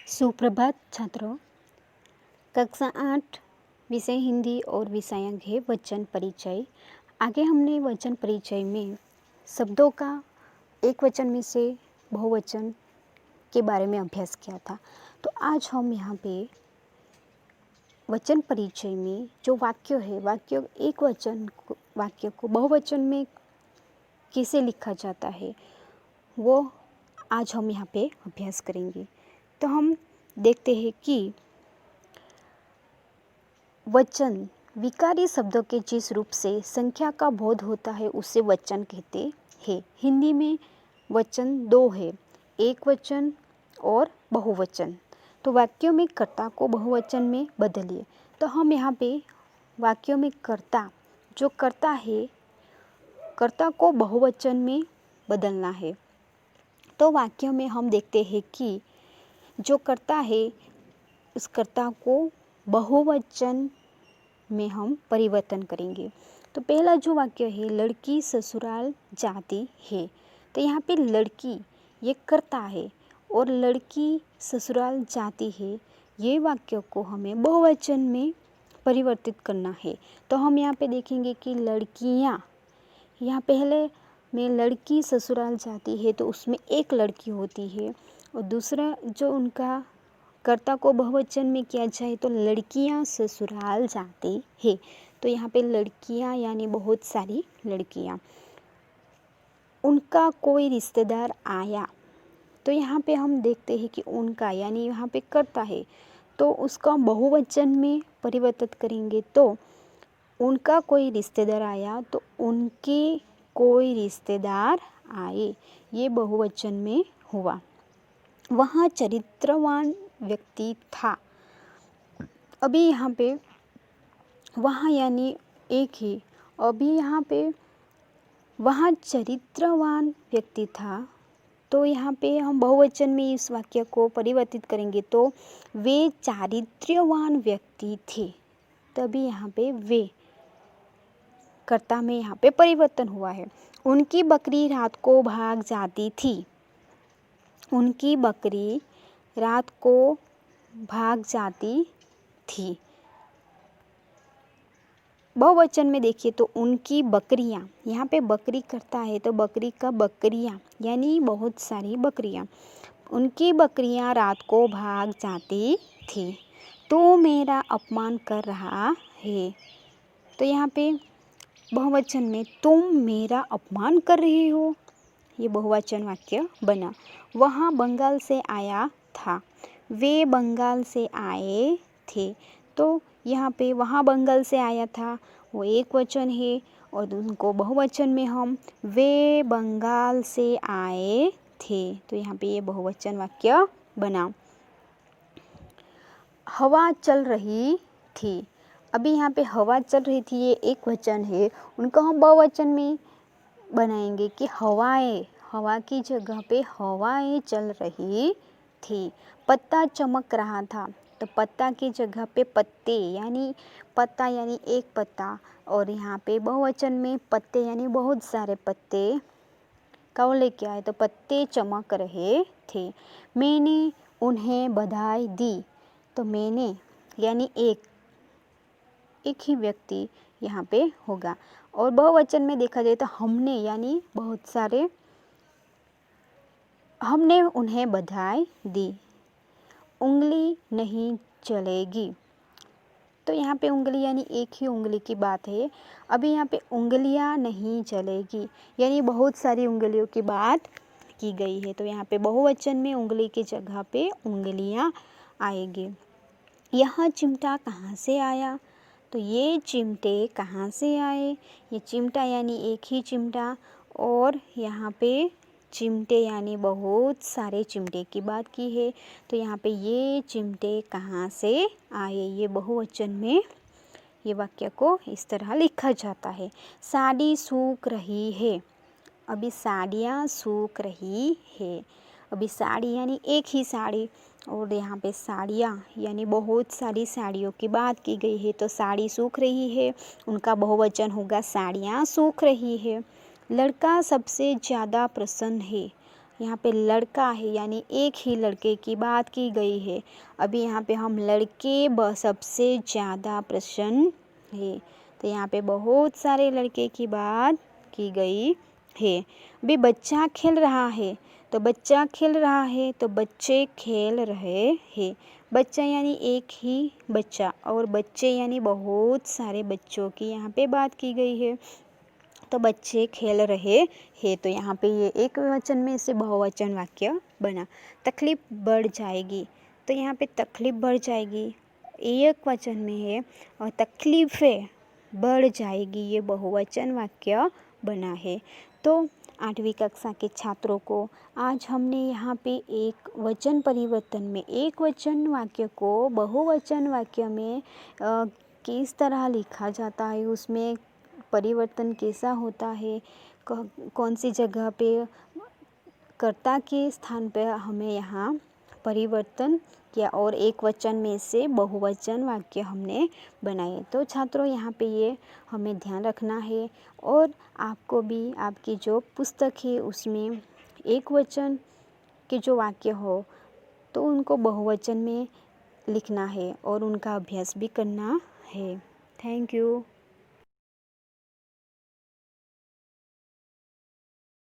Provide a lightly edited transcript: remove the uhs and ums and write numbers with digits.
सुप्रभात छात्रों। कक्षा 8 विषय हिंदी और विषयांक है वचन परिचय। आगे हमने वचन परिचय में शब्दों का एक वचन में से बहुवचन के बारे में अभ्यास किया था। तो आज हम यहाँ पे वचन परिचय में जो वाक्य है, वाक्य एक वाक्य को बहुवचन में कैसे लिखा जाता है वो आज हम यहाँ पे अभ्यास करेंगे। तो हम देखते हैं कि वचन विकारी शब्दों के जिस रूप से संख्या का बोध होता है उसे वचन कहते हैं। हिंदी में वचन दो है, एक वचन और बहुवचन। तो वाक्यों में कर्ता को बहुवचन में बदलिए। तो हम यहाँ पे वाक्यों में कर्ता जो कर्ता है, कर्ता को बहुवचन में बदलना है। तो वाक्यों में हम देखते हैं कि जो कर्ता है उस कर्ता को बहुवचन में हम परिवर्तन करेंगे। तो पहला जो वाक्य है, लड़की ससुराल जाती है। तो यहाँ पे लड़की ये कर्ता है और लड़की ससुराल जाती है, ये वाक्य को हमें बहुवचन में परिवर्तित करना है। तो हम यहाँ पे देखेंगे कि लड़कियाँ, यहाँ पहले में लड़की ससुराल जाती है तो उसमें एक लड़की होती है, और दूसरा जो उनका कर्ता को बहुवचन में किया जाए तो लड़कियां ससुराल जाती है। तो यहाँ पे लड़कियां यानी बहुत सारी लड़कियां। उनका कोई रिश्तेदार आया। तो यहाँ पे हम देखते हैं कि उनका यानी यहाँ पे कर्ता है तो उसका बहुवचन में परिवर्तित करेंगे। तो उनका कोई रिश्तेदार आया तो उनके कोई रिश्तेदार आए, ये बहुवचन में हुआ। वहाँ चरित्रवान व्यक्ति था। अभी यहाँ पे वहाँ यानी एक ही, अभी यहाँ पे वहाँ चरित्रवान व्यक्ति था। तो यहाँ पे हम बहुवचन में इस वाक्य को परिवर्तित करेंगे तो वे चारित्र्यवान व्यक्ति थे। तभी यहाँ पे वे कर्ता में यहाँ पे परिवर्तन हुआ है। उनकी बकरी रात को भाग जाती थी। उनकी बकरी रात को भाग जाती थी। बहुवचन में देखिए तो उनकी बकरियां, यहाँ पे बकरी करता है तो बकरी का बकरियां यानी बहुत सारी बकरियां। उनकी बकरियां रात को भाग जाती थी। तो मेरा अपमान कर रहा है। तो यहाँ पे बहुवचन में तुम मेरा अपमान कर रहे हो, ये बहुवचन वाक्य बना। वहाँ बंगाल से आया था। वे बंगाल से आए थे। तो यहाँ पे वहाँ बंगाल से आया था वो एक वचन है और उनको बहुवचन में हम वे बंगाल से आए थे। तो यहाँ पे ये बहुवचन वाक्य बना। हवा चल रही थी। अभी यहाँ पे हवा चल रही थी ये एक वचन है, उनको हम बहुवचन में बनाएंगे कि हवाएं, हवा की जगह पे हवाएं चल रही थी। पत्ता चमक रहा था। तो पत्ता की जगह पे पत्ते यानी पत्ता यानी एक पत्ता, और यहाँ पे बहुवचन में पत्ते यानी बहुत सारे पत्ते कौन लेके आए तो पत्ते चमक रहे थे। मैंने उन्हें बधाई दी। तो मैंने यानी एक ही व्यक्ति यहाँ पे होगा। और बहुवचन में देखा जाए तो हमने यानी बहुत सारे, हमने उन्हें बधाई दी। उंगली नहीं चलेगी। तो यहाँ पे उंगली यानी एक ही उंगली की बात है। अभी यहाँ पे उंगलियाँ नहीं चलेगी यानी बहुत सारी उंगलियों की बात की गई है। तो यहाँ पे बहुवचन में उंगली की जगह पे उंगलियाँ आएगी। यह चिमटा कहाँ से आया। तो ये चिमटे कहाँ से आए। ये चिमटा यानी एक ही चिमटा, और यहाँ पे चिमटे यानी बहुत सारे चिमटे की बात की है। तो यहाँ पे ये चिमटे कहाँ से आए, ये बहुवचन में ये वाक्य को इस तरह लिखा जाता है। साड़ी सूख रही है। अभी साड़ियाँ सूख रही है। अभी साड़ी यानी एक ही साड़ी, और यहाँ पे साड़ियाँ यानी बहुत सारी साड़ियों की बात की गई है। तो साड़ी सूख रही है, उनका बहुवचन होगा साड़ियाँ सूख रही है। लड़का सबसे ज़्यादा प्रसन्न है। यहाँ पे लड़का है यानी एक ही लड़के की बात की गई है। अभी यहाँ पे हम लड़के सबसे ज़्यादा प्रसन्न है, तो यहाँ पे बहुत सारे लड़के की बात की गई है। अभी बच्चा खेल रहा है, तो बच्चा खेल रहा है तो बच्चे खेल रहे हैं। बच्चा यानी एक ही बच्चा और बच्चे यानी बहुत सारे बच्चों की यहाँ पे बात की गई है, तो बच्चे खेल रहे हैं। तो यहाँ पे ये एक वचन में से बहुवचन वाक्य बना। तकलीफ बढ़ जाएगी, तो यहाँ पे तकलीफ बढ़ जाएगी एक वचन में है और तकलीफ़ें बढ़ जाएगी ये बहुवचन वाक्य बना है। तो 8वीं कक्षा के छात्रों को आज हमने यहाँ पे एक वचन परिवर्तन में एक वचन वाक्य को बहुवचन वाक्य में किस तरह लिखा जाता है, उसमें परिवर्तन कैसा होता है, कौन सी जगह पे कर्ता के स्थान पे हमें यहाँ परिवर्तन किया और एक वचन में से बहुवचन वाक्य हमने बनाए। तो छात्रों यहाँ पे ये हमें ध्यान रखना है और आपको भी आपकी जो पुस्तक है उसमें एक वचन के जो वाक्य हो तो उनको बहुवचन में लिखना है और उनका अभ्यास भी करना है। Thank you.